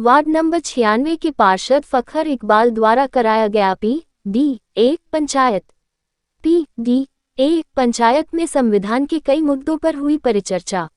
Ward number 96 के पार्षद फखर इकबाल द्वारा कराया गया पी.डी.ए. पंचायत में संविधान के कई मुद्दों पर हुई परिचर्चा।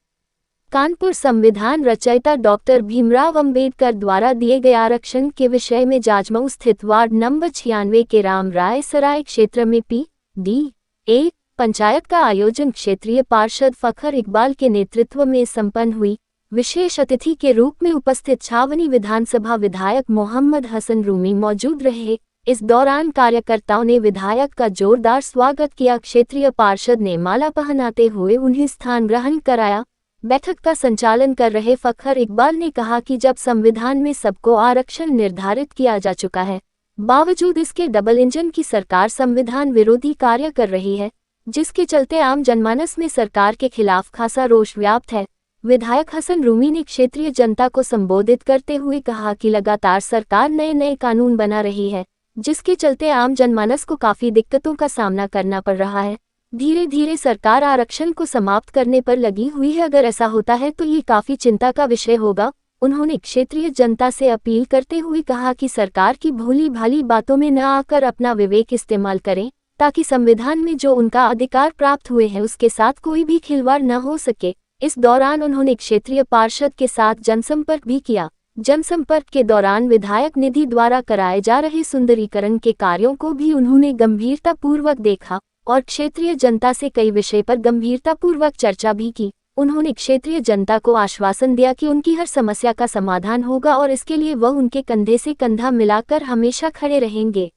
कानपुर संविधान रचयिता डॉक्टर भीमराव अंबेडकर द्वारा दिए गए आरक्षण के विषय में जाजमऊ स्थित वार्ड नंबर 96 के रामराय सराय क्षेत्र में पी.डी.ए. पंचायत का आयोजन क्षेत्रीय पार्षद फखर इकबाल के नेतृत्व में संपन्न हुई। विशेष अतिथि के रूप में उपस्थित छावनी विधानसभा विधायक मोहम्मद हसन रूमी मौजूद रहे। इस दौरान कार्यकर्ताओं ने विधायक का जोरदार स्वागत किया। क्षेत्रीय पार्षद ने माला पहनाते हुए उन्हें स्थान ग्रहण कराया। बैठक का संचालन कर रहे फखर इकबाल ने कहा कि जब संविधान में सबको आरक्षण निर्धारित किया जा चुका है, बावजूद इसके डबल इंजन की सरकार संविधान विरोधी कार्य कर रही है, जिसके चलते आम जनमानस में सरकार के खिलाफ खासा रोष व्याप्त है। विधायक हसन रूमी ने क्षेत्रीय जनता को संबोधित करते हुए कहा कि लगातार सरकार नए कानून बना रही है, जिसके चलते आम जनमानस को काफी दिक्कतों का सामना करना पड़ रहा है। धीरे धीरे सरकार आरक्षण को समाप्त करने पर लगी हुई है। अगर ऐसा होता है तो ये काफी चिंता का विषय होगा। उन्होंने क्षेत्रीय जनता से अपील करते हुए कहा कि सरकार की भोली भाली बातों में न आकर अपना विवेक इस्तेमाल करें, ताकि संविधान में जो उनका अधिकार प्राप्त हुए हैं उसके साथ कोई भी खिलवाड़ न हो सके। इस दौरान उन्होंने क्षेत्रीय पार्षद के साथ जनसंपर्क भी किया। जनसंपर्क के दौरान विधायक निधि द्वारा कराए जा रहे सुंदरीकरण के कार्यों को भी उन्होंने गंभीरतापूर्वक देखा और क्षेत्रीय जनता से कई विषय पर गंभीरतापूर्वक चर्चा भी की। उन्होंने क्षेत्रीय जनता को आश्वासन दिया कि उनकी हर समस्या का समाधान होगा और इसके लिए वह उनके कंधे से कंधा मिलाकर हमेशा खड़े रहेंगे।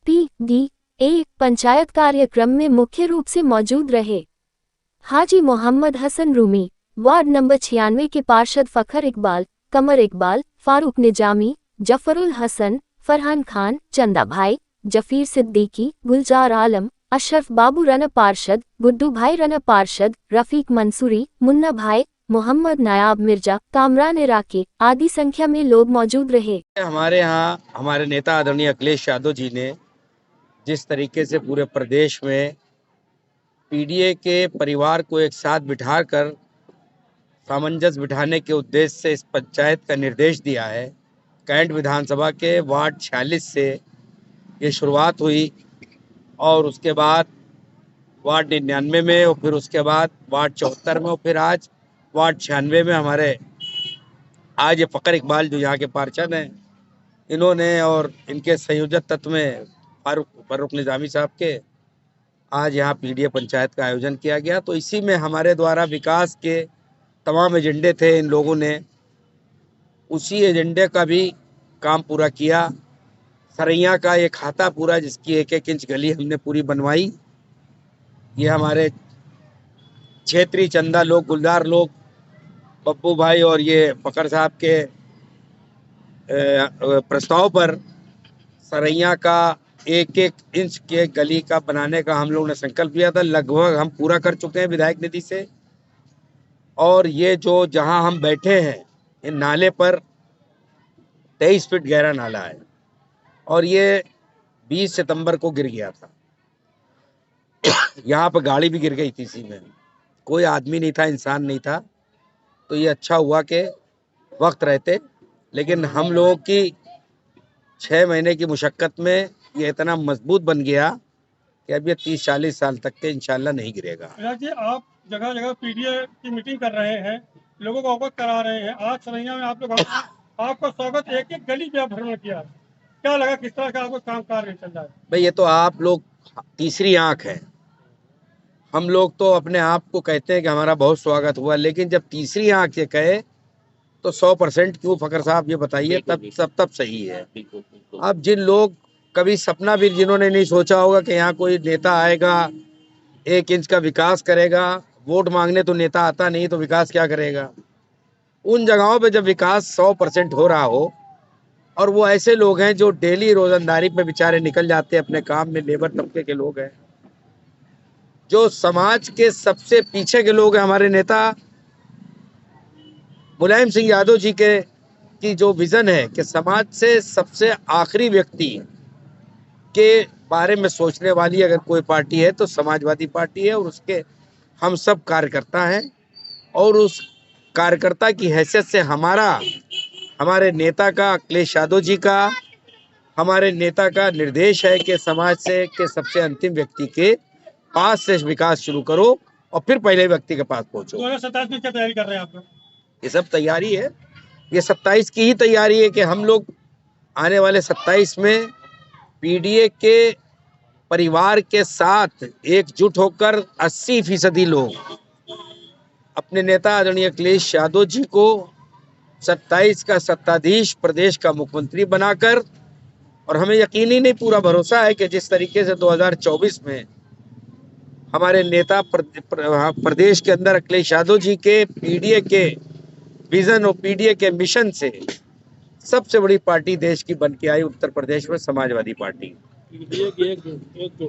पी.डी.ए. पंचायत कार्यक्रम में मुख्य रूप से मौजूद रहे हाजी मोहम्मद हसन रूमी, वार्ड नंबर 96 के पार्षद फखर इकबाल, कमर इकबाल, फारूक निजामी, जफरुल हसन, फरहान खान, चंदा भाई, जफीर सिद्दीकी, गुलजार आलम, अशरफ बाबू रना पार्षद, गुड्डू भाई रना पार्षद, रफीक मंसूरी, मुन्ना भाई, मोहम्मद नायाब मिर्जा, कामरान इराकी आदि संख्या में लोग मौजूद रहे। हमारे यहाँ हमारे नेता आदरणीय अखिलेश यादव जी ने जिस तरीके से पूरे प्रदेश में पीडीए के परिवार को एक साथ बिठाकर सामंजस्य बिठाने के उद्देश्य से इस पंचायत का निर्देश दिया है। कैंट विधानसभा के वार्ड 46 से ये शुरुआत हुई और उसके बाद वार्ड 99 में और फिर उसके बाद वार्ड 74 में और फिर आज वार्ड 96 में हमारे आज ये फखर इकबाल जो यहाँ के पार्षद हैं, इन्होंने और इनके संयोजक तत्व में फारूक निजामी साहब के आज यहाँ पीडीए पंचायत का आयोजन किया गया। तो इसी में हमारे द्वारा विकास के तमाम एजेंडे थे, इन लोगों ने उसी एजेंडे का भी काम पूरा किया। सरैया का ये खाता पूरा जिसकी 1-1 इंच गली हमने पूरी बनवाई। ये हमारे क्षेत्रीय चंदा लोग, गुलजार लोग, पप्पू भाई और ये फखर साहब के प्रस्ताव पर सरैया का 1-1 इंच के गली का बनाने का हम लोगों ने संकल्प लिया था। लगभग हम पूरा कर चुके हैं विधायक निधि से। और ये जो जहां हम बैठे हैं, इन नाले पर 23 फीट गहरा नाला है और ये 20 सितंबर को गिर गया था। यहाँ पर गाड़ी भी गिर गई थी इसी में, कोई आदमी नहीं था, इंसान नहीं था। तो ये अच्छा हुआ कि वक्त रहते, लेकिन हम लोगों की 6 महीने की मुशक्कत में ये इतना मजबूत बन गया कि अब ये 30-40 साल तक के इंशाल्लाह नहीं गिरेगा। जी, आप जगह जगह पीडीए की मीटिंग कर रहे हैं, लोगों को अवगत करा रहे हैं। आज सरैया में आप लोग आपका स्वागत 1-1 गली पे भ्रमण किया, क्या लगा, किस तरह का आपको काम कार्य चल रहा है? भाई ये तो आप लोग तीसरी आंख है। हम लोग तो अपने आप को कहते हैं कि हमारा बहुत स्वागत हुआ, लेकिन जब तीसरी आंख से कहे तो 100% क्यों फखर साहब ये बताइए, तब सही है। अब जिन लोग कभी सपना भी जिन्होंने नहीं सोचा होगा कि यहाँ कोई नेता आएगा 1 इंच का विकास करेगा, वोट मांगने तो नेता आता नहीं तो विकास क्या करेगा। उन जगहों पे जब विकास 100% हो रहा हो और वो ऐसे लोग हैं जो डेली रोजंदारी पे बेचारे निकल जाते हैं अपने काम में, लेबर तबके के लोग हैं, जो समाज के सबसे पीछे के लोग हैं। हमारे नेता मुलायम सिंह यादव जी की जो विजन है कि समाज से सबसे आखिरी व्यक्ति के बारे में सोचने वाली अगर कोई पार्टी है तो समाजवादी पार्टी है, और उसके हम सब कार्यकर्ता हैं। और उस कार्यकर्ता की हैसियत से हमारा हमारे नेता का, अखिलेश यादव जी का, हमारे नेता का निर्देश है कि समाज से के सबसे अंतिम व्यक्ति के पास से विकास शुरू करो और फिर पहले व्यक्ति के पास पहुंचो। 2027 में क्या तैयारी कर रहे हैं आप लोग? ये सब तैयारी है, ये 27 की ही तैयारी है कि हम लोग आने वाले 27 में पीडीए के परिवार के साथ एकजुट होकर 80% लोग अपने नेता आदरणीय अखिलेश यादव जी को 27 का सत्ताधीश, प्रदेश का मुख्यमंत्री बनाकर, और हमें यकीन ही नहीं, पूरा भरोसा है कि जिस तरीके से 2024 में हमारे नेता प्रदेश के अंदर अखिलेश यादव जी के पीडीए के विजन और पीडीए के मिशन से सबसे बड़ी पार्टी देश की बन के आई उत्तर प्रदेश में समाजवादी पार्टी।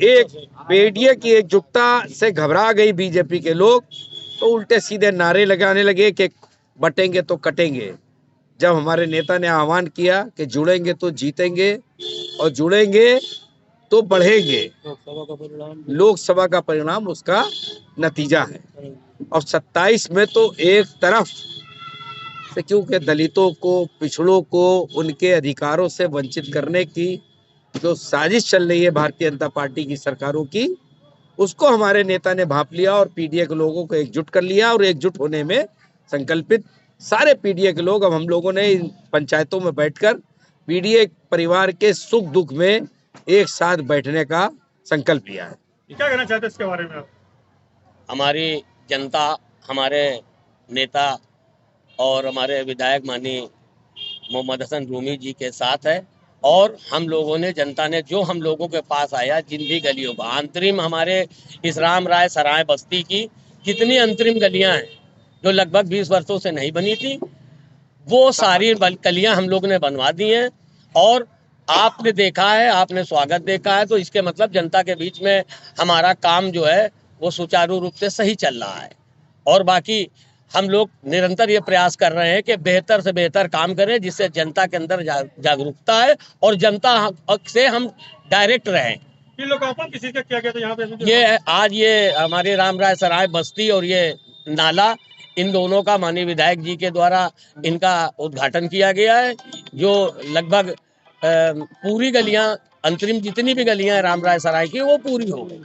एक पीडीए की एकजुटता से घबरा गई बीजेपी के लोग, तो उल्टे सीधे नारे लगाने लगे कि बटेंगे तो कटेंगे। जब हमारे नेता ने आह्वान किया कि जुड़ेंगे तो जीतेंगे और जुड़ेंगे तो बढ़ेंगे, लोकसभा का परिणाम उसका नतीजा है। और 27 में तो एक तरफ से, क्योंकि दलितों को, पिछड़ों को उनके अधिकारों से वंचित करने की जो साजिश चल रही है भारतीय जनता पार्टी की सरकारों की, उसको हमारे नेता ने भांप लिया और पीडीए के लोगों को एकजुट कर लिया। और एकजुट होने में संकल्पित सारे पीडीए के लोग, अब हम लोगों ने इन पंचायतों में बैठकर पीडीए परिवार के सुख दुख में एक साथ बैठने का संकल्प लिया है। क्या कहना चाहते हैं इसके बारे में आप? हमारी जनता हमारे नेता और हमारे विधायक माननीय मोहम्मद हसन रूमी जी के साथ है, और हम लोगों ने, जनता ने जो हम लोगों के पास आया, जिन भी गलियों का अंतरिम, हमारे इस राम राय सराय बस्ती की कितनी अंतरिम गलियां हैं जो लगभग 20 वर्षों से नहीं बनी थी, वो सारी गलियां हम लोग ने बनवा दी हैं। और आपने देखा है, आपने स्वागत देखा है, तो इसके मतलब जनता के बीच में हमारा काम जो है वो सुचारू रूप से सही चल रहा है। और बाकी हम लोग निरंतर ये प्रयास कर रहे हैं कि बेहतर से बेहतर काम करें, जिससे जनता के अंदर जागरूकता है और जनता से हम डायरेक्ट रहें। ये लोकार्पण किसी का किया गया था यहाँ पे? ये आज ये हमारे राम राय सराय बस्ती और ये नाला, इन दोनों का माननीय विधायक जी के द्वारा इनका उद्घाटन किया गया है, जो लगभग पूरी गलियां, अंतरिम जितनी भी गलियां हैं राम राय सराय की, वो पूरी हो गई।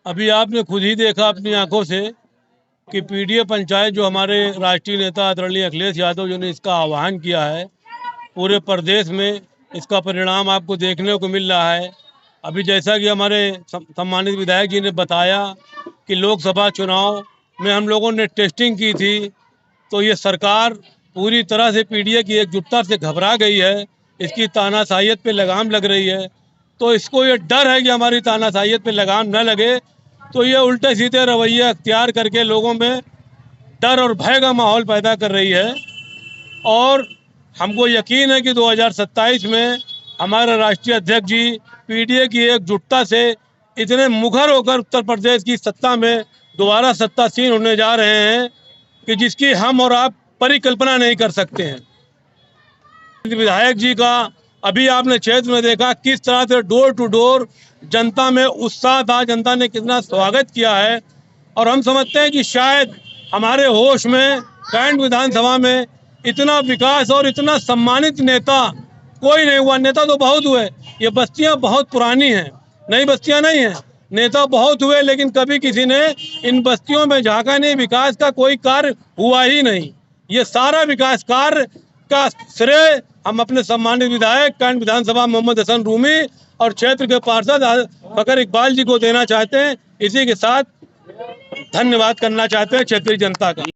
अभी आपने खुद ही देखा अपनी आंखों से कि पीडीए पंचायत, जो हमारे राष्ट्रीय नेता आदरणीय अखिलेश यादव जी ने इसका आह्वान किया है, पूरे प्रदेश में इसका परिणाम आपको देखने को मिल रहा है। अभी जैसा कि हमारे सम्मानित विधायक जी ने बताया कि लोकसभा चुनाव में हम लोगों ने टेस्टिंग की थी, तो ये सरकार पूरी तरह से पीडीए की एकजुटता से घबरा गई है, इसकी तानाशाहियत पे लगाम लग रही है। तो इसको ये डर है कि हमारी तानाशाहियत पे लगाम न लगे, तो ये उल्टे सीधे रवैये अख्तियार करके लोगों में डर और भय का माहौल पैदा कर रही है। और हमको यकीन है कि 2027 में हमारे राष्ट्रीय अध्यक्ष जी पीडीए की एकजुटता से इतने मुखर होकर उत्तर प्रदेश की सत्ता में दोबारा सत्तासीन होने जा रहे हैं कि जिसकी हम और आप परिकल्पना नहीं कर सकते हैं। विधायक जी का अभी आपने क्षेत्र में देखा किस तरह से डोर टू डोर जनता में उत्साह था, जनता ने कितना स्वागत किया है। और हम समझते हैं कि शायद हमारे होश में कैंट विधानसभा में इतना विकास और इतना सम्मानित नेता कोई नहीं हुआ। नेता तो बहुत हुए, ये बस्तियां बहुत पुरानी हैं, नई बस्तियां नहीं हैं। नेता बहुत हुए, लेकिन कभी किसी ने इन बस्तियों में झांका नहीं, विकास का कोई कार्य हुआ ही नहीं। ये सारा विकास कार्य का श्रेय हम अपने सम्मानित विधायक कैंट विधानसभा मोहम्मद हसन रूमी और क्षेत्र के पार्षद फकर इकबाल जी को देना चाहते हैं। इसी के साथ धन्यवाद करना चाहते हैं क्षेत्रीय जनता का।